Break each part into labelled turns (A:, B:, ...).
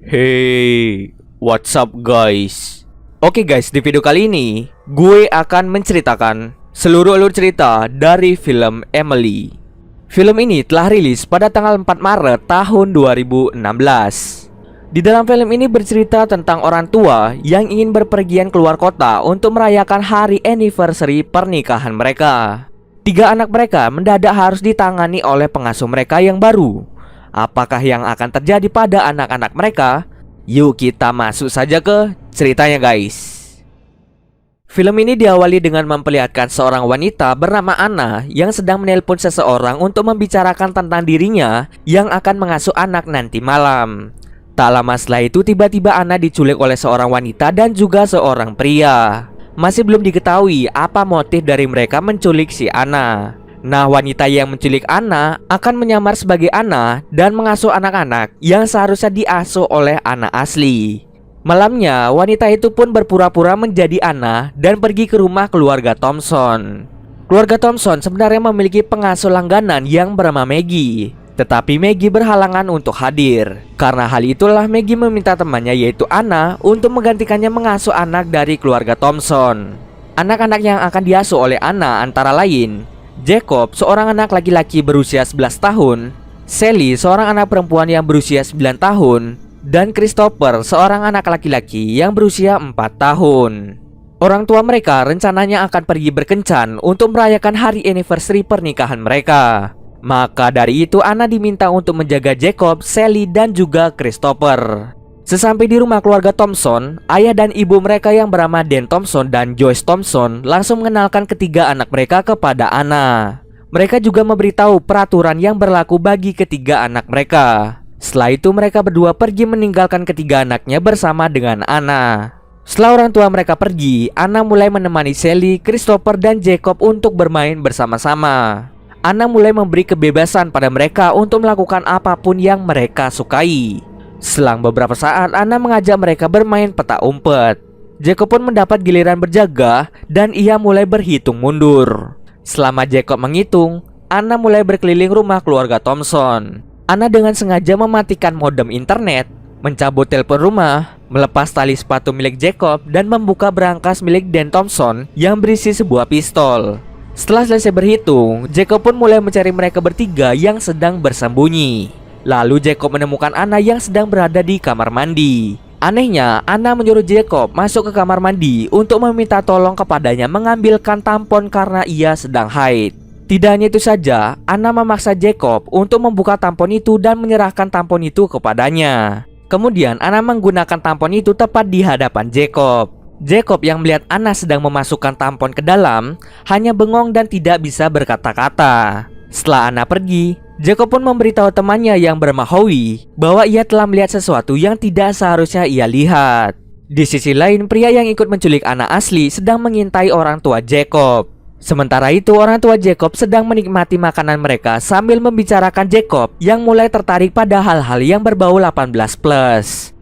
A: Hey, what's up guys? Oke guys, di video kali ini gue akan menceritakan seluruh alur cerita dari film Emily. Film ini telah rilis pada tanggal 4 Maret tahun 2016. Di dalam film ini bercerita tentang orang tua yang ingin berpergian keluar kota untuk merayakan hari anniversary pernikahan mereka. 3 anak mereka mendadak harus ditangani oleh pengasuh mereka yang baru. Apakah yang akan terjadi pada anak-anak mereka? Yuk kita masuk saja ke ceritanya guys. Film ini diawali dengan memperlihatkan seorang wanita bernama Anna yang sedang menelpon seseorang untuk membicarakan tentang dirinya yang akan mengasuh anak nanti malam. Tak lama setelah itu tiba-tiba Anna diculik oleh seorang wanita dan juga seorang pria. Masih belum diketahui apa motif dari mereka menculik si Anna. Nah, wanita yang menculik Anna akan menyamar sebagai Anna dan mengasuh anak-anak yang seharusnya diasuh oleh Anna asli. Malamnya, wanita itu pun berpura-pura menjadi Anna dan pergi ke rumah keluarga Thompson. Keluarga Thompson sebenarnya memiliki pengasuh langganan yang bernama Maggie. Tetapi Maggie berhalangan untuk hadir. Karena hal itulah Maggie meminta temannya yaitu Anna untuk menggantikannya mengasuh anak dari keluarga Thompson. Anak-anak yang akan diasuh oleh Anna antara lain Jacob, seorang anak laki-laki berusia 11 tahun, Sally, seorang anak perempuan yang berusia 9 tahun, dan Christopher, seorang anak laki-laki yang berusia 4 tahun. Orang tua mereka rencananya akan pergi berkencan untuk merayakan hari anniversary pernikahan mereka. Maka dari itu Anna diminta untuk menjaga Jacob, Sally, dan juga Christopher. Sesampai di rumah keluarga Thompson, ayah dan ibu mereka yang bernama Dan Thompson dan Joyce Thompson langsung mengenalkan ketiga anak mereka kepada Anna. Mereka juga memberitahu peraturan yang berlaku bagi ketiga anak mereka. Setelah itu mereka berdua pergi meninggalkan ketiga anaknya bersama dengan Anna. Setelah orang tua mereka pergi, Anna mulai menemani Sally, Christopher, dan Jacob untuk bermain bersama-sama. Anna mulai memberi kebebasan pada mereka untuk melakukan apapun yang mereka sukai. Selang beberapa saat, Anna mengajak mereka bermain peta umpet. Jacob pun mendapat giliran berjaga dan ia mulai berhitung mundur. Selama Jacob menghitung, Anna mulai berkeliling rumah keluarga Thompson. Anna dengan sengaja mematikan modem internet, mencabut telepon rumah, melepas tali sepatu milik Jacob, dan membuka berangkas milik Dan Thompson yang berisi sebuah pistol. Setelah selesai berhitung, Jacob pun mulai mencari mereka bertiga yang sedang bersembunyi. Lalu Jacob menemukan Anna yang sedang berada di kamar mandi. Anehnya, Anna menyuruh Jacob masuk ke kamar mandi untuk meminta tolong kepadanya mengambilkan tampon karena ia sedang haid. Tidak hanya itu saja, Anna memaksa Jacob untuk membuka tampon itu dan menyerahkan tampon itu kepadanya. Kemudian Anna menggunakan tampon itu tepat di hadapan Jacob. Jacob yang melihat Anna sedang memasukkan tampon ke dalam hanya bengong dan tidak bisa berkata-kata. Setelah Anna pergi, Jacob pun memberitahu temannya yang bernama Howie bahwa ia telah melihat sesuatu yang tidak seharusnya ia lihat. Di sisi lain, pria yang ikut menculik Anna asli sedang mengintai orang tua Jacob. Sementara itu, orang tua Jacob sedang menikmati makanan mereka sambil membicarakan Jacob yang mulai tertarik pada hal-hal yang berbau 18+.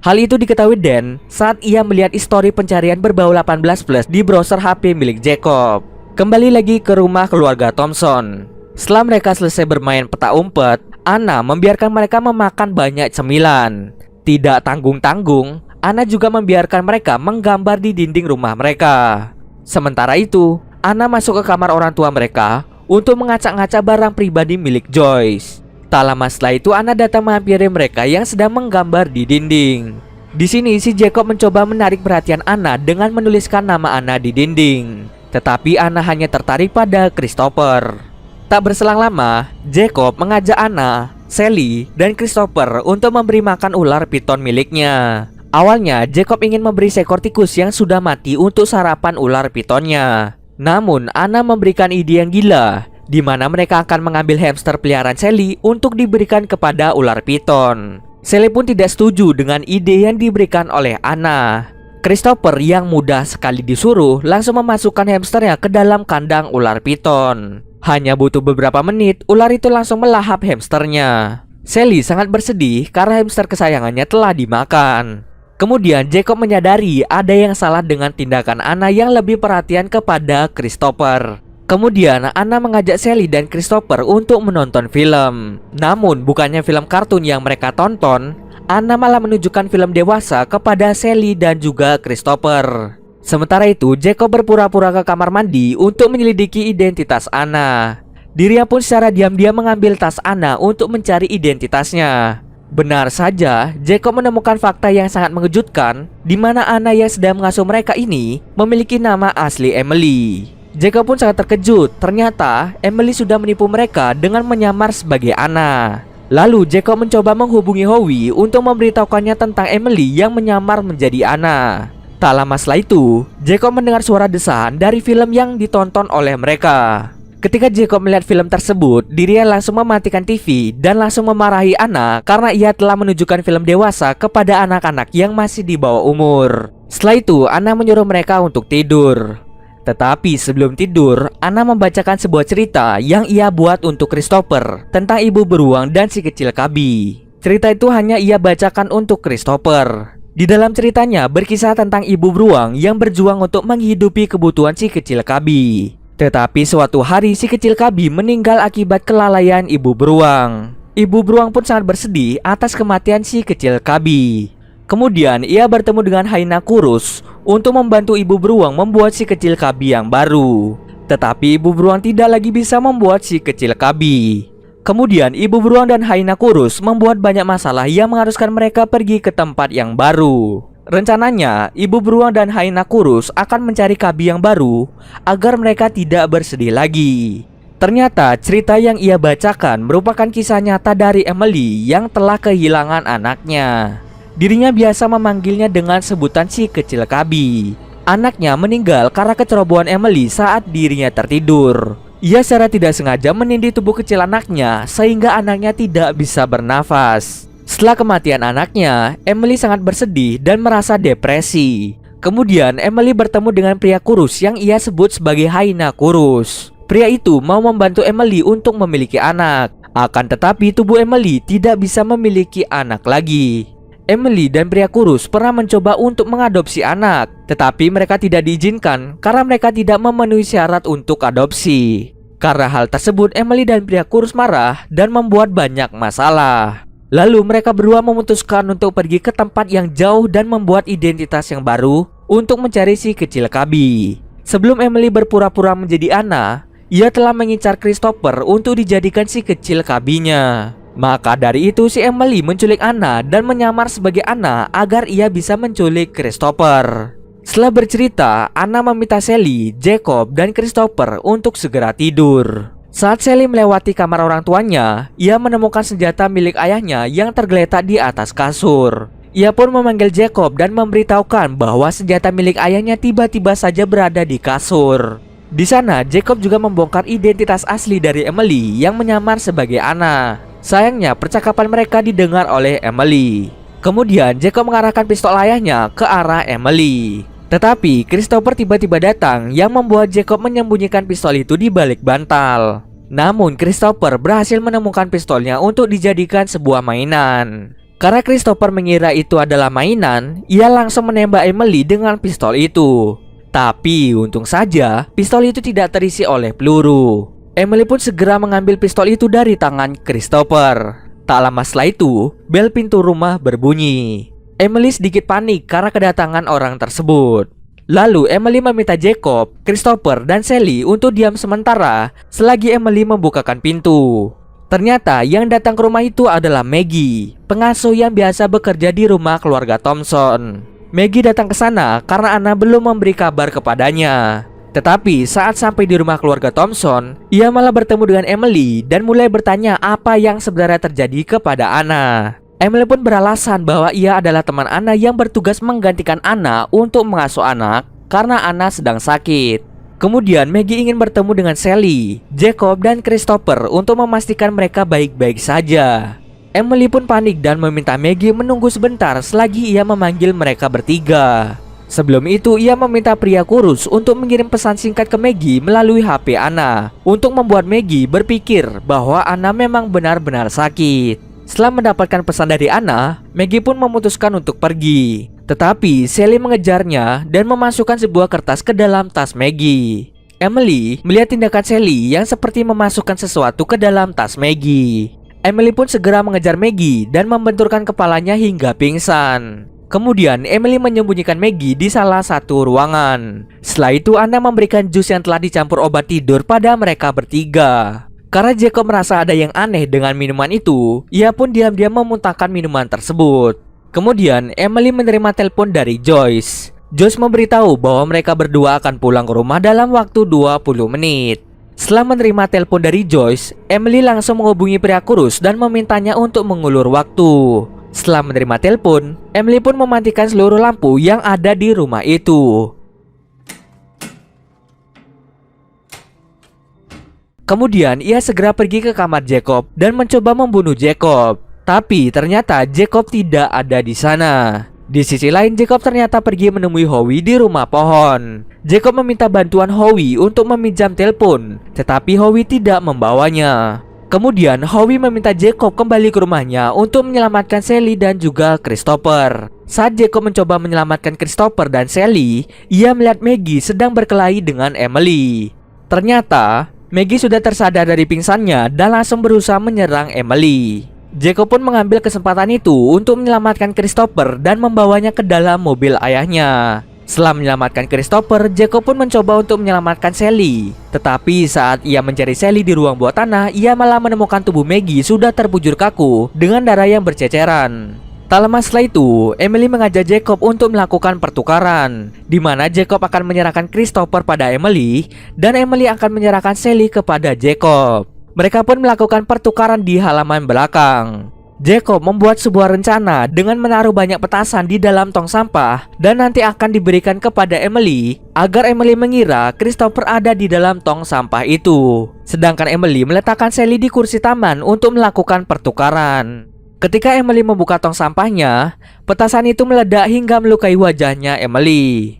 A: Hal itu diketahui Dan saat ia melihat histori pencarian berbau 18+ di browser HP milik Jacob. Kembali lagi ke rumah keluarga Thompson. Setelah mereka selesai bermain peta umpet, Anna membiarkan mereka memakan banyak cemilan. Tidak tanggung-tanggung, Anna juga membiarkan mereka menggambar di dinding rumah mereka. Sementara itu, Anna masuk ke kamar orang tua mereka untuk mengacak-ngacak barang pribadi milik Joyce. Tak lama setelah itu, Anna datang menghampiri mereka yang sedang menggambar di dinding. Di sini, si Jacob mencoba menarik perhatian Anna dengan menuliskan nama Anna di dinding. Tetapi Anna hanya tertarik pada Christopher. Tak berselang lama, Jacob mengajak Anna, Sally, dan Christopher untuk memberi makan ular piton miliknya. Awalnya, Jacob ingin memberi seekor tikus yang sudah mati untuk sarapan ular pitonnya. Namun, Anna memberikan ide yang gila, di mana mereka akan mengambil hamster peliharaan Sally untuk diberikan kepada ular piton. Sally pun tidak setuju dengan ide yang diberikan oleh Anna. Christopher yang mudah sekali disuruh langsung memasukkan hamsternya ke dalam kandang ular piton. Hanya butuh beberapa menit, ular itu langsung melahap hamsternya. Sally sangat bersedih karena hamster kesayangannya telah dimakan. Kemudian Jacob menyadari ada yang salah dengan tindakan Anna yang lebih perhatian kepada Christopher. Kemudian Anna mengajak Sally dan Christopher untuk menonton film. Namun bukannya film kartun yang mereka tonton, Anna malah menunjukkan film dewasa kepada Sally dan juga Christopher. Sementara itu, Jacob berpura-pura ke kamar mandi untuk menyelidiki identitas Anna. Dirinya pun secara diam-diam mengambil tas Anna untuk mencari identitasnya. Benar saja, Jacob menemukan fakta yang sangat mengejutkan, di mana Anna yang sedang mengasuh mereka ini memiliki nama asli Emily. Jacob pun sangat terkejut, ternyata Emily sudah menipu mereka dengan menyamar sebagai Anna. Lalu Jacob mencoba menghubungi Howie untuk memberitahukannya tentang Emily yang menyamar menjadi Anna. Tak lama setelah itu, Jacob mendengar suara desahan dari film yang ditonton oleh mereka. Ketika Jacob melihat film tersebut, dirinya langsung mematikan TV dan langsung memarahi Anna karena ia telah menunjukkan film dewasa kepada anak-anak yang masih di bawah umur. Setelah itu, Anna menyuruh mereka untuk tidur. Tetapi sebelum tidur, Anna membacakan sebuah cerita yang ia buat untuk Christopher tentang ibu beruang dan si kecil Cubby. Cerita itu hanya ia bacakan untuk Christopher. Di dalam ceritanya berkisah tentang ibu beruang yang berjuang untuk menghidupi kebutuhan si kecil Cubby. Tetapi suatu hari si kecil Cubby meninggal akibat kelalaian ibu beruang. Ibu beruang pun sangat bersedih atas kematian si kecil Cubby. Kemudian ia bertemu dengan Hyena Kurus untuk membantu ibu beruang membuat si kecil Cubby yang baru. Tetapi ibu beruang tidak lagi bisa membuat si kecil Cubby. Kemudian ibu beruang dan Hyena Kurus membuat banyak masalah yang mengharuskan mereka pergi ke tempat yang baru. Rencananya, ibu beruang dan Hyena Kurus akan mencari Cubby yang baru agar mereka tidak bersedih lagi. Ternyata cerita yang ia bacakan merupakan kisah nyata dari Emily yang telah kehilangan anaknya. Dirinya biasa memanggilnya dengan sebutan si kecil Cubby. Anaknya meninggal karena kecerobohan Emily saat dirinya tertidur. Ia secara tidak sengaja menindih tubuh kecil anaknya sehingga anaknya tidak bisa bernafas. Setelah kematian anaknya, Emily sangat bersedih dan merasa depresi. Kemudian Emily bertemu dengan pria kurus yang ia sebut sebagai Hyena Kurus. Pria itu mau membantu Emily untuk memiliki anak. Akan tetapi tubuh Emily tidak bisa memiliki anak lagi. Emily dan pria kurus pernah mencoba untuk mengadopsi anak, tetapi mereka tidak diizinkan karena mereka tidak memenuhi syarat untuk adopsi. Karena hal tersebut, Emily dan pria kurus marah dan membuat banyak masalah. Lalu mereka berdua memutuskan untuk pergi ke tempat yang jauh dan membuat identitas yang baru untuk mencari si kecil Cubby. Sebelum Emily berpura-pura menjadi Anna, ia telah mengincar Christopher untuk dijadikan si kecil Cubby-nya. Maka dari itu si Emily menculik Anna dan menyamar sebagai Anna agar ia bisa menculik Christopher. Setelah bercerita, Anna meminta Sally, Jacob, dan Christopher untuk segera tidur. Saat Sally melewati kamar orang tuanya, ia menemukan senjata milik ayahnya yang tergeletak di atas kasur. Ia pun memanggil Jacob dan memberitahukan bahwa senjata milik ayahnya tiba-tiba saja berada di kasur. Di sana, Jacob juga membongkar identitas asli dari Emily yang menyamar sebagai Anna. Sayangnya, percakapan mereka didengar oleh Emily. Kemudian, Jacob mengarahkan pistol ayahnya ke arah Emily. Tetapi, Christopher tiba-tiba datang yang membuat Jacob menyembunyikan pistol itu di balik bantal. Namun, Christopher berhasil menemukan pistolnya untuk dijadikan sebuah mainan. Karena Christopher mengira itu adalah mainan, ia langsung menembak Emily dengan pistol itu. Tapi, untung saja, pistol itu tidak terisi oleh peluru. Emily pun segera mengambil pistol itu dari tangan Christopher. Tak lama setelah itu, bel pintu rumah berbunyi. Emily sedikit panik karena kedatangan orang tersebut. Lalu Emily meminta Jacob, Christopher, dan Sally untuk diam sementara selagi Emily membukakan pintu. Ternyata yang datang ke rumah itu adalah Maggie, pengasuh yang biasa bekerja di rumah keluarga Thompson. Maggie datang ke sana karena Anna belum memberi kabar kepadanya. Tetapi saat sampai di rumah keluarga Thompson, ia malah bertemu dengan Emily dan mulai bertanya apa yang sebenarnya terjadi kepada Anna. Emily pun beralasan bahwa ia adalah teman Anna yang bertugas menggantikan Anna untuk mengasuh anak karena Anna sedang sakit. Kemudian Maggie ingin bertemu dengan Sally, Jacob, dan Christopher untuk memastikan mereka baik-baik saja. Emily pun panik dan meminta Maggie menunggu sebentar selagi ia memanggil mereka bertiga. Sebelum itu, ia meminta pria kurus untuk mengirim pesan singkat ke Maggie melalui HP Anna untuk membuat Maggie berpikir bahwa Anna memang benar-benar sakit. Setelah mendapatkan pesan dari Anna, Maggie pun memutuskan untuk pergi. Tetapi Sally mengejarnya dan memasukkan sebuah kertas ke dalam tas Maggie. Emily melihat tindakan Sally yang seperti memasukkan sesuatu ke dalam tas Maggie. Emily pun segera mengejar Maggie dan membenturkan kepalanya hingga pingsan. Kemudian Emily menyembunyikan Maggie di salah satu ruangan. Setelah itu Anna memberikan jus yang telah dicampur obat tidur pada mereka bertiga. Karena Jacob merasa ada yang aneh dengan minuman itu, ia pun diam-diam memuntahkan minuman tersebut. Kemudian Emily menerima telepon dari Joyce. Joyce memberitahu bahwa mereka berdua akan pulang ke rumah dalam waktu 20 menit. Setelah menerima telepon dari Joyce, Emily langsung menghubungi pria kurus dan memintanya untuk mengulur waktu. Setelah menerima telepon, Emily pun mematikan seluruh lampu yang ada di rumah itu. Kemudian ia segera pergi ke kamar Jacob dan mencoba membunuh Jacob. Tapi ternyata Jacob tidak ada di sana. Di sisi lain, Jacob ternyata pergi menemui Howie di rumah pohon. Jacob meminta bantuan Howie untuk meminjam telepon, tetapi Howie tidak membawanya. Kemudian Howie meminta Jacob kembali ke rumahnya untuk menyelamatkan Sally dan juga Christopher. Saat Jacob mencoba menyelamatkan Christopher dan Sally, ia melihat Maggie sedang berkelahi dengan Emily. Ternyata Maggie sudah tersadar dari pingsannya dan langsung berusaha menyerang Emily. Jacob pun mengambil kesempatan itu untuk menyelamatkan Christopher dan membawanya ke dalam mobil ayahnya. Setelah menyelamatkan Christopher, Jacob pun mencoba untuk menyelamatkan Sally. Tetapi saat ia mencari Sally di ruang bawah tanah, ia malah menemukan tubuh Maggie sudah terbujur kaku dengan darah yang berceceran. Tak lama setelah itu, Emily mengajak Jacob untuk melakukan pertukaran, di mana Jacob akan menyerahkan Christopher pada Emily dan Emily akan menyerahkan Sally kepada Jacob. Mereka pun melakukan pertukaran di halaman belakang. Jacob membuat sebuah rencana dengan menaruh banyak petasan di dalam tong sampah dan nanti akan diberikan kepada Emily agar Emily mengira Christopher ada di dalam tong sampah itu. Sedangkan Emily meletakkan Sally di kursi taman untuk melakukan pertukaran. Ketika Emily membuka tong sampahnya, petasan itu meledak hingga melukai wajahnya Emily.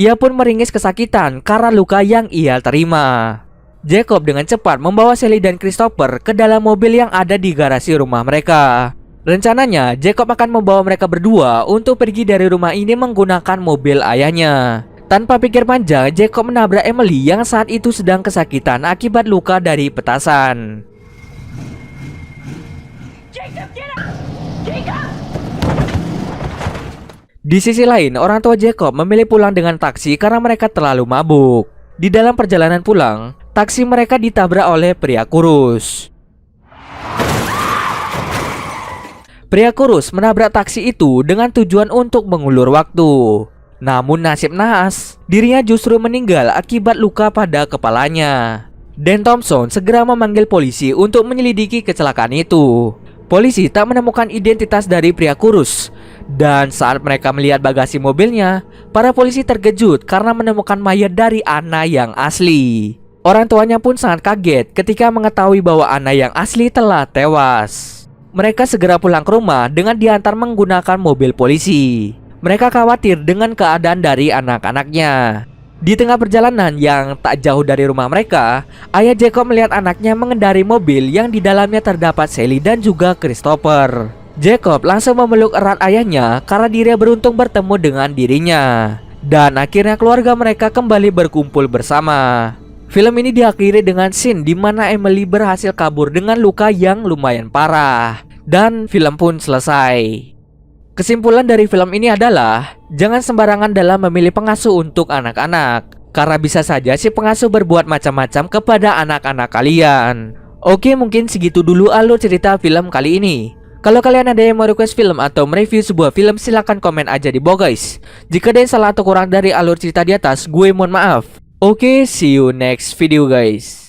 A: Ia pun meringis kesakitan karena luka yang ia terima. Jacob dengan cepat membawa Sally dan Christopher ke dalam mobil yang ada di garasi rumah mereka. Rencananya, Jacob akan membawa mereka berdua untuk pergi dari rumah ini menggunakan mobil ayahnya. Tanpa pikir panjang, Jacob menabrak Emily yang saat itu sedang kesakitan akibat luka dari petasan. Di sisi lain, orang tua Jacob memilih pulang dengan taksi karena mereka terlalu mabuk. Di dalam perjalanan pulang, taksi mereka ditabrak oleh pria kurus. Pria kurus menabrak taksi itu dengan tujuan untuk mengulur waktu. Namun nasib naas, dirinya justru meninggal akibat luka pada kepalanya. Dan Thompson segera memanggil polisi untuk menyelidiki kecelakaan itu. Polisi tak menemukan identitas dari pria kurus. Dan saat mereka melihat bagasi mobilnya, para polisi terkejut karena menemukan mayat dari Anna yang asli. Orang tuanya pun sangat kaget ketika mengetahui bahwa Anna yang asli telah tewas. Mereka segera pulang ke rumah dengan diantar menggunakan mobil polisi. Mereka khawatir dengan keadaan dari anak-anaknya. Di tengah perjalanan yang tak jauh dari rumah mereka, ayah Jacob melihat anaknya mengendarai mobil yang di dalamnya terdapat Sally dan juga Christopher. Jacob langsung memeluk erat ayahnya karena dirinya beruntung bertemu dengan dirinya. Dan akhirnya keluarga mereka kembali berkumpul bersama. Film ini diakhiri dengan scene di mana Emily berhasil kabur dengan luka yang lumayan parah. Dan film pun selesai. Kesimpulan dari film ini adalah jangan sembarangan dalam memilih pengasuh untuk anak-anak, karena bisa saja si pengasuh berbuat macam-macam kepada anak-anak kalian. Oke, mungkin segitu dulu alur cerita film kali ini. Kalau kalian ada yang mau request film atau mereview sebuah film, silahkan komen aja di bawah guys. Jika ada yang salah atau kurang dari alur cerita di atas, gue mohon maaf. Oke, see you next video guys.